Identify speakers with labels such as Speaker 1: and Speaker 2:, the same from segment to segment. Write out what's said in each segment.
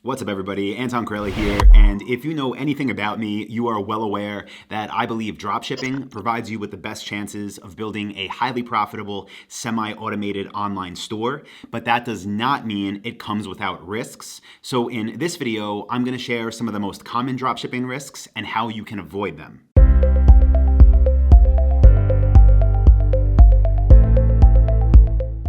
Speaker 1: What's up, everybody? Anton Kraly here, and if you know anything about me, you are well aware that I believe dropshipping provides you with the best chances of building a highly profitable, semi-automated online store, but that does not mean it comes without risks. So in this video, I'm going to share some of the most common dropshipping risks and how you can avoid them.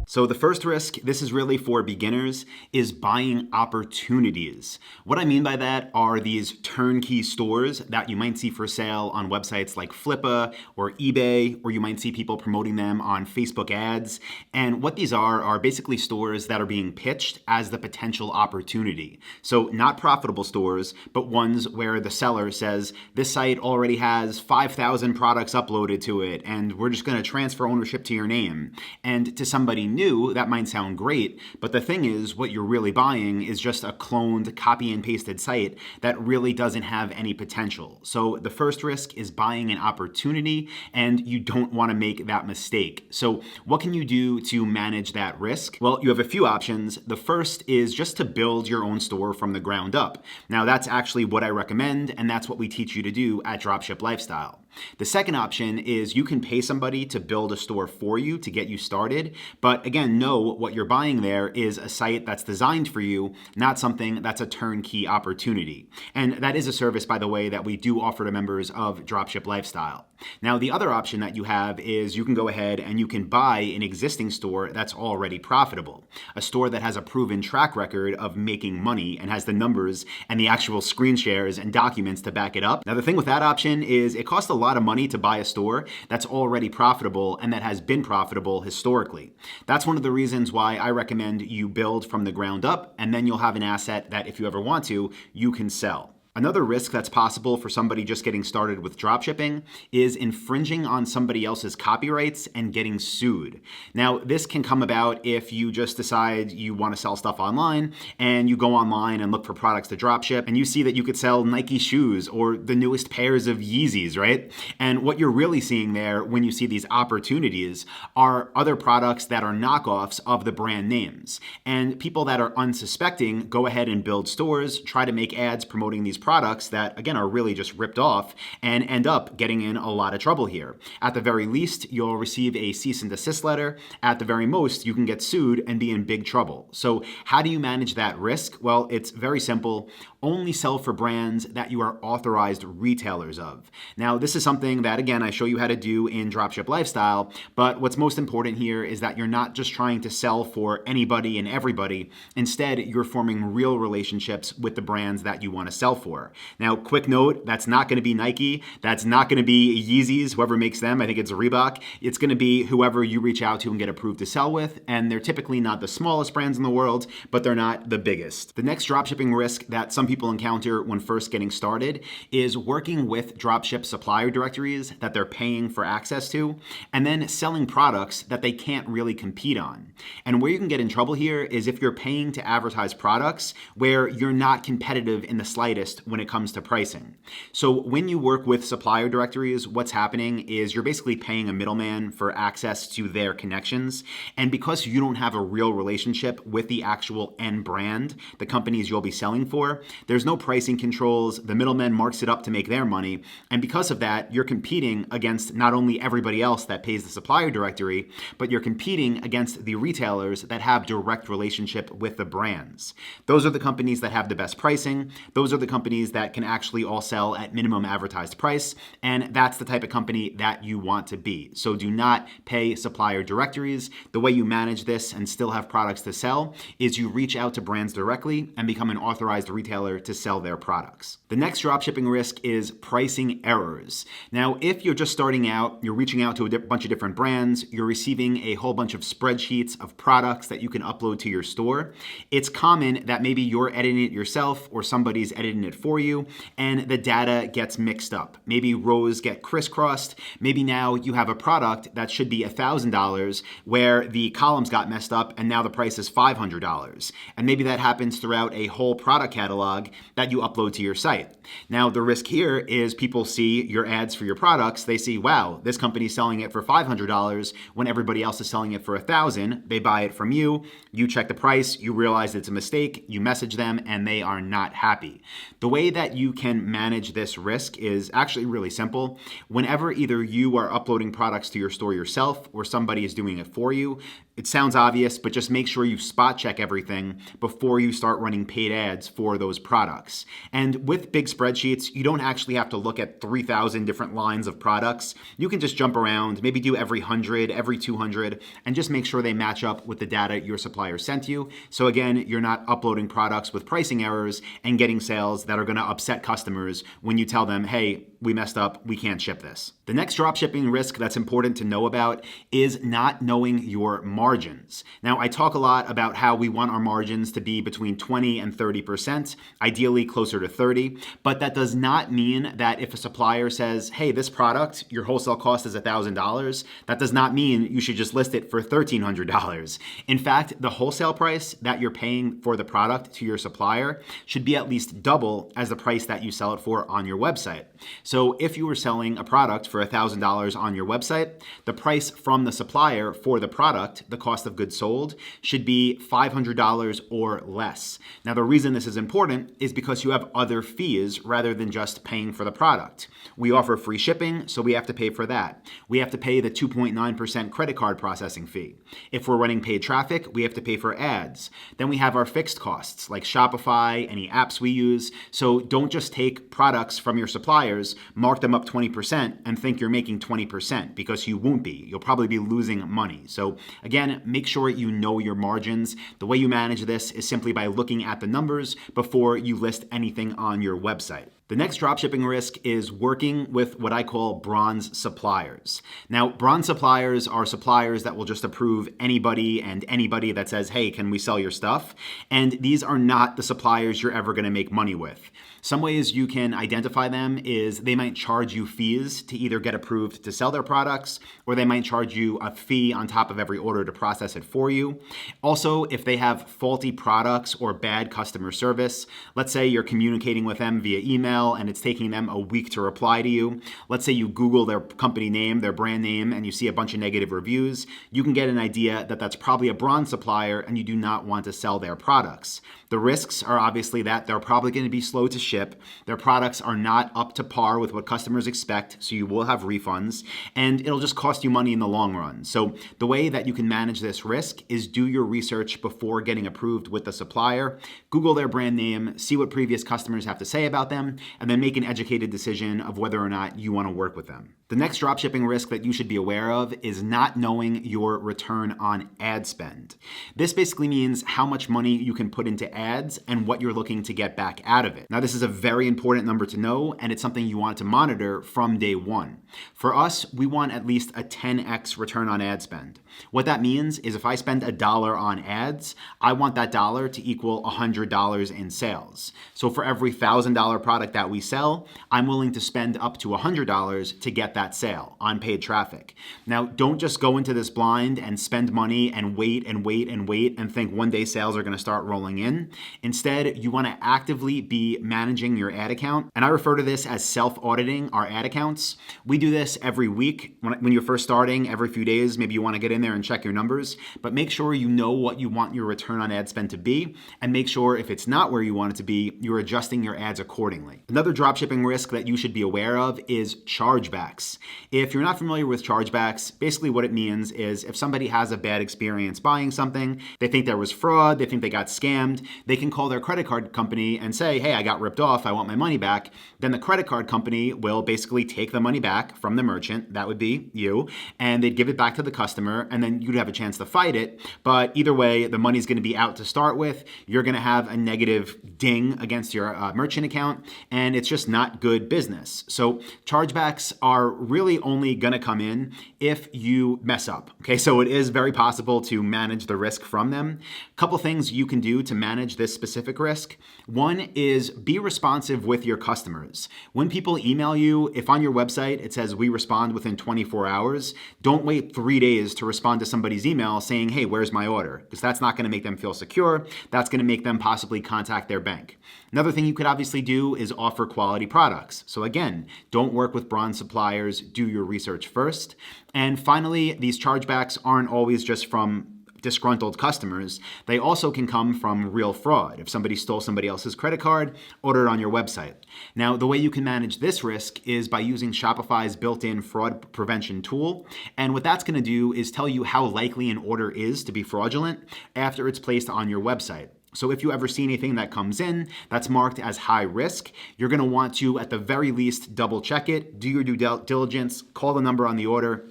Speaker 1: So the first risk, this is really for beginners, is buying opportunities. What I mean by that are these turnkey stores that you might see for sale on websites like Flippa or eBay, or you might see people promoting them on Facebook ads. And what these are basically stores that are being pitched as the potential opportunity. So not profitable stores, but ones where the seller says, this site already has 5,000 products uploaded to it, and we're just gonna transfer ownership to your name. And to somebody new, that might sound great, but the thing is, what you're really buying is just a cloned, copy and pasted site that really doesn't have any potential. So the first risk is buying an opportunity, and you don't want to make that mistake. So what can you do to manage that risk? Well, you have a few options. The first is just to build your own store from the ground up. Now, that's actually what I recommend, and that's what we teach you to do at Dropship Lifestyle. The second option is you can pay somebody to build a store for you to get you started, but again, know what you're buying there is a site that's designed for you, not something that's a turnkey opportunity. And that is a service, by the way, that we do offer to members of Dropship Lifestyle. Now, the other option that you have is you can go ahead and you can buy an existing store that's already profitable, a store that has a proven track record of making money and has the numbers and the actual screen shares and documents to back it up. Now, the thing with that option is it costs a lot of money to buy a store that's already profitable and that has been profitable historically. That's one of the reasons why I recommend you build from the ground up, and then you'll have an asset that if you ever want to, you can sell. Another risk that's possible for somebody just getting started with dropshipping is infringing on somebody else's copyrights and getting sued. Now, this can come about if you just decide you want to sell stuff online and you go online and look for products to dropship and you see that you could sell Nike shoes or the newest pairs of Yeezys, right? And what you're really seeing there when you see these opportunities are other products that are knockoffs of the brand names. And people that are unsuspecting go ahead and build stores, try to make ads promoting these products that, again, are really just ripped off and end up getting in a lot of trouble here. At the very least, you'll receive a cease and desist letter. At the very most, you can get sued and be in big trouble. So how do you manage that risk? Well, it's very simple. Only sell for brands that you are authorized retailers of. Now, this is something that, again, I show you how to do in Dropship Lifestyle, but what's most important here is that you're not just trying to sell for anybody and everybody. Instead, you're forming real relationships with the brands that you want to sell for. Now, quick note, that's not going to be Nike. That's not going to be Yeezys, whoever makes them. I think it's Reebok. It's going to be whoever you reach out to and get approved to sell with. And they're typically not the smallest brands in the world, but they're not the biggest. The next dropshipping risk that some people encounter when first getting started is working with dropship supplier directories that they're paying for access to, and then selling products that they can't really compete on. And where you can get in trouble here is if you're paying to advertise products where you're not competitive in the slightest when it comes to pricing. So when you work with supplier directories, what's happening is you're basically paying a middleman for access to their connections. And because you don't have a real relationship with the actual end brand, the companies you'll be selling for, there's no pricing controls. The middleman marks it up to make their money. And because of that, you're competing against not only everybody else that pays the supplier directory, but you're competing against the retailers that have direct relationship with the brands. Those are the companies that have the best pricing. Those are the companies that can actually all sell at minimum advertised price, and that's the type of company that you want to be. So do not pay supplier directories. The way you manage this and still have products to sell is you reach out to brands directly and become an authorized retailer to sell their products. The next dropshipping risk is pricing errors. Now, if you're just starting out, you're reaching out to a bunch of different brands, you're receiving a whole bunch of spreadsheets of products that you can upload to your store, it's common that maybe you're editing it yourself or somebody's editing it for you, and the data gets mixed up. Maybe rows get crisscrossed. Maybe now you have a product that should be $1,000 where the columns got messed up and now the price is $500. And maybe that happens throughout a whole product catalog that you upload to your site. Now, the risk here is people see your ads for your products. They see, wow, this company's selling it for $500 when everybody else is selling it for $1,000. They buy it from you. You check the price. You realize it's a mistake. You message them and they are not happy. The way that you can manage this risk is actually really simple. Whenever either you are uploading products to your store yourself or somebody is doing it for you, it sounds obvious, but just make sure you spot check everything before you start running paid ads for those products. And with big spreadsheets, you don't actually have to look at 3,000 different lines of products. You can just jump around, maybe do every 100, every 200, and just make sure they match up with the data your supplier sent you. So again, you're not uploading products with pricing errors and getting sales that are going to upset customers when you tell them, hey, we messed up, we can't ship this. The next dropshipping risk that's important to know about is not knowing your margins. Now, I talk a lot about how we want our margins to be between 20 and 30%, ideally closer to 30, but that does not mean that if a supplier says, hey, this product, your wholesale cost is $1,000, that does not mean you should just list it for $1,300. In fact, the wholesale price that you're paying for the product to your supplier should be at least double as the price that you sell it for on your website. So if you were selling a product for $1,000 on your website, the price from the supplier for the product, the cost of goods sold, should be $500 or less. Now, the reason this is important is because you have other fees rather than just paying for the product. We offer free shipping, so we have to pay for that. We have to pay the 2.9% credit card processing fee. If we're running paid traffic, we have to pay for ads. Then we have our fixed costs like Shopify, any apps we use. So don't just take products from your suppliers, mark them up 20% and think you're making 20% because you won't be. You'll probably be losing money. So again, make sure you know your margins. The way you manage this is simply by looking at the numbers before you list anything on your website. The next dropshipping risk is working with what I call bronze suppliers. Now, bronze suppliers are suppliers that will just approve anybody and anybody that says, hey, can we sell your stuff? And these are not the suppliers you're ever going to make money with. Some ways you can identify them is they might charge you fees to either get approved to sell their products, or they might charge you a fee on top of every order to process it for you. Also, if they have faulty products or bad customer service, let's say you're communicating with them via email and it's taking them a week to reply to you. Let's say you Google their company name, their brand name, and you see a bunch of negative reviews. You can get an idea that that's probably a bronze supplier and you do not want to sell their products. The risks are obviously that they're probably going to be slow to ship. Their products are not up to par with what customers expect, so you will have refunds, and it'll just cost you money in the long run. So the way that you can manage this risk is do your research before getting approved with the supplier. Google their brand name, see what previous customers have to say about them, and then make an educated decision of whether or not you want to work with them. The next dropshipping risk that you should be aware of is not knowing your return on ad spend. This basically means how much money you can put into ads and what you're looking to get back out of it. Now, this is a very important number to know, and it's something you want to monitor from day one. For us, we want at least a 10x return on ad spend. What that means is if I spend $1 on ads, I want that dollar to equal $100 in sales. So for every $1,000 product that we sell, I'm willing to spend up to $100 to get that sale on paid traffic. Now, don't just go into this blind and spend money and wait and wait and wait and think one day sales are going to start rolling in. Instead, you want to actively be managing your ad account. And I refer to this as self-auditing our ad accounts. We do this every week. When you're first starting, every few days, maybe you want to get in there and check your numbers, but make sure you know what you want your return on ad spend to be, and make sure if it's not where you want it to be, you're adjusting your ads accordingly. Another dropshipping risk that you should be aware of is chargebacks. If you're not familiar with chargebacks, basically what it means is if somebody has a bad experience buying something, they think there was fraud, they think they got scammed, they can call their credit card company and say, hey, I got ripped off, I want my money back. Then the credit card company will basically take the money back from the merchant, that would be you, and they'd give it back to the customer, and then you'd have a chance to fight it. But either way, the money's going to be out to start with. You're going to have a negative ding against your merchant account, and it's just not good business. So chargebacks are really only gonna come in if you mess up, okay? So it is very possible to manage the risk from them. A couple things you can do to manage this specific risk. One is be responsive with your customers. When people email you, if on your website it says we respond within 24 hours, don't wait 3 days to respond to somebody's email saying, hey, where's my order? Because that's not gonna make them feel secure. That's gonna make them possibly contact their bank. Another thing you could obviously do is offer quality products. So again, don't work with bronze suppliers, do your research first. And finally, these chargebacks aren't always just from disgruntled customers. They also can come from real fraud. If somebody stole somebody else's credit card, order it on your website. Now, the way you can manage this risk is by using Shopify's built-in fraud prevention tool. And what that's gonna do is tell you how likely an order is to be fraudulent after it's placed on your website. So if you ever see anything that comes in that's marked as high risk, you're gonna want to, at the very least, double check it, do your due diligence, call the number on the order,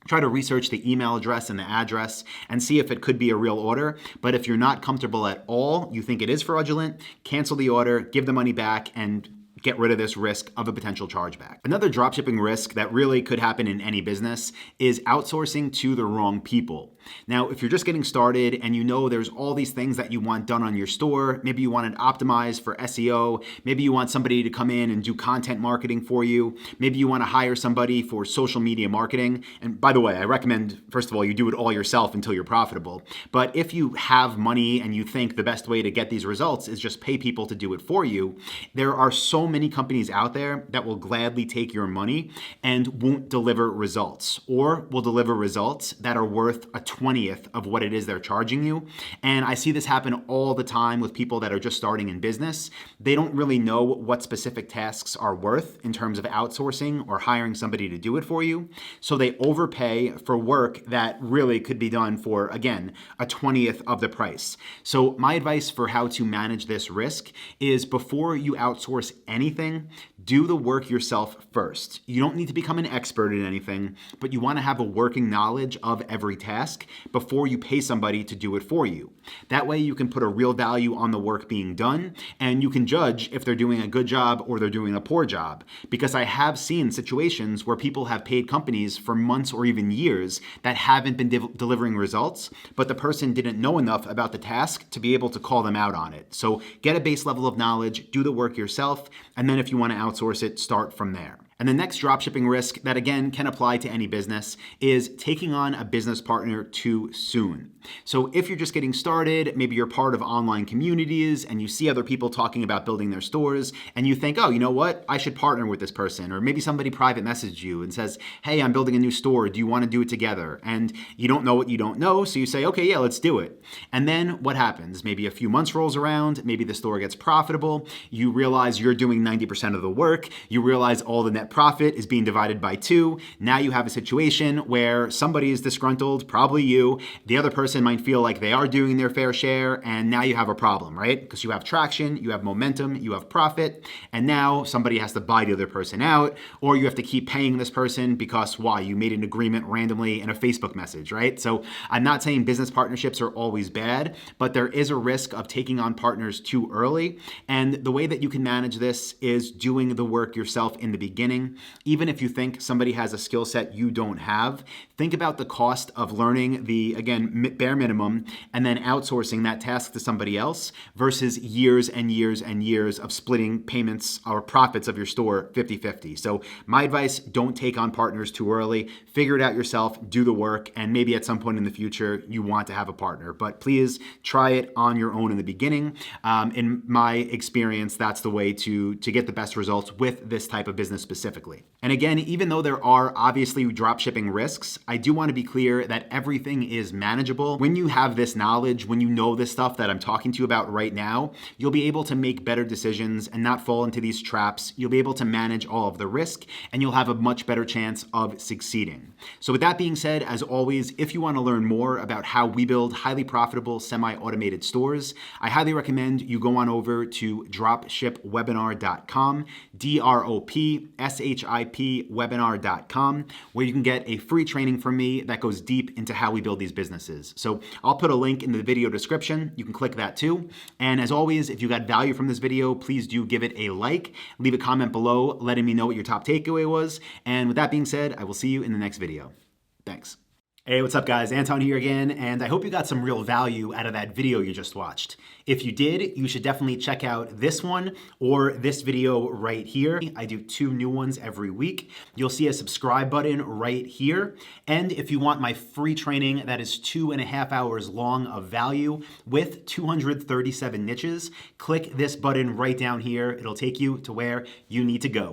Speaker 1: try to research the email address and the address and see if it could be a real order. But if you're not comfortable at all, you think it is fraudulent, cancel the order, give the money back, and get rid of this risk of a potential chargeback. Another dropshipping risk that really could happen in any business is outsourcing to the wrong people. Now, if you're just getting started and you know there's all these things that you want done on your store, maybe you want it optimized for SEO, maybe you want somebody to come in and do content marketing for you, maybe you want to hire somebody for social media marketing. And by the way, I recommend, first of all, you do it all yourself until you're profitable. But if you have money and you think the best way to get these results is just pay people to do it for you, there are so many companies out there that will gladly take your money and won't deliver results, or will deliver results that are worth a 20th of what it is they're charging you. And I see this happen all the time with people that are just starting in business. They don't really know what specific tasks are worth in terms of outsourcing or hiring somebody to do it for you. So they overpay for work that really could be done for, again, a 20th of the price. So my advice for how to manage this risk is before you outsource anything, do the work yourself first. You don't need to become an expert in anything, but you want to have a working knowledge of every task before you pay somebody to do it for you. That way you can put a real value on the work being done, and you can judge if they're doing a good job or they're doing a poor job. Because I have seen situations where people have paid companies for months or even years that haven't been delivering results, but the person didn't know enough about the task to be able to call them out on it. So get a base level of knowledge, do the work yourself, and then if you want to outsource it, start from there. And the next dropshipping risk that again can apply to any business is taking on a business partner too soon. So if you're just getting started, maybe you're part of online communities and you see other people talking about building their stores and you think, oh, you know what? I should partner with this person. Or maybe somebody private messaged you and says, hey, I'm building a new store. Do you want to do it together? And you don't know what you don't know. So you say, okay, yeah, let's do it. And then what happens? Maybe a few months rolls around. Maybe the store gets profitable. You realize you're doing 90% of the work. You realize all the net profit is being divided by 2. Now you have a situation where somebody is disgruntled, probably you. The other person might feel like they are doing their fair share, and now you have a problem, right? Because you have traction, you have momentum, you have profit, and now somebody has to buy the other person out, or you have to keep paying this person because why? You made an agreement randomly in a Facebook message, right? So I'm not saying business partnerships are always bad, but there is a risk of taking on partners too early. And the way that you can manage this is doing the work yourself in the beginning. Even if you think somebody has a skill set you don't have, think about the cost of learning the, again, bare minimum and then outsourcing that task to somebody else versus years and years and years of splitting payments or profits of your store 50-50. So my advice, don't take on partners too early. Figure it out yourself, do the work, and maybe at some point in the future you want to have a partner. But please try it on your own in the beginning. In my experience, that's the way to get the best results with this type of business specifically. And again, even though there are obviously dropshipping risks, I do want to be clear that everything is manageable. When you have this knowledge, when you know this stuff that I'm talking to you about right now, you'll be able to make better decisions and not fall into these traps. You'll be able to manage all of the risk, and you'll have a much better chance of succeeding. So with that being said, as always, if you want to learn more about how we build highly profitable semi-automated stores, I highly recommend you go on over to dropshipwebinar.com, dropship shipwebinar.com, where you can get a free training from me that goes deep into how we build these businesses. So I'll put a link in the video description. You can click that too. And as always, if you got value from this video, please do give it a like, leave a comment below letting me know what your top takeaway was. And with that being said, I will see you in the next video. Thanks. Hey, what's up guys? Anton here again, and I hope you got some real value out of that video you just watched. If you did, you should definitely check out this one or this video right here. I do 2 new ones every week. You'll see a subscribe button right here. And if you want my free training that is 2.5 hours long of value with 237 niches, click this button right down here. It'll take you to where you need to go.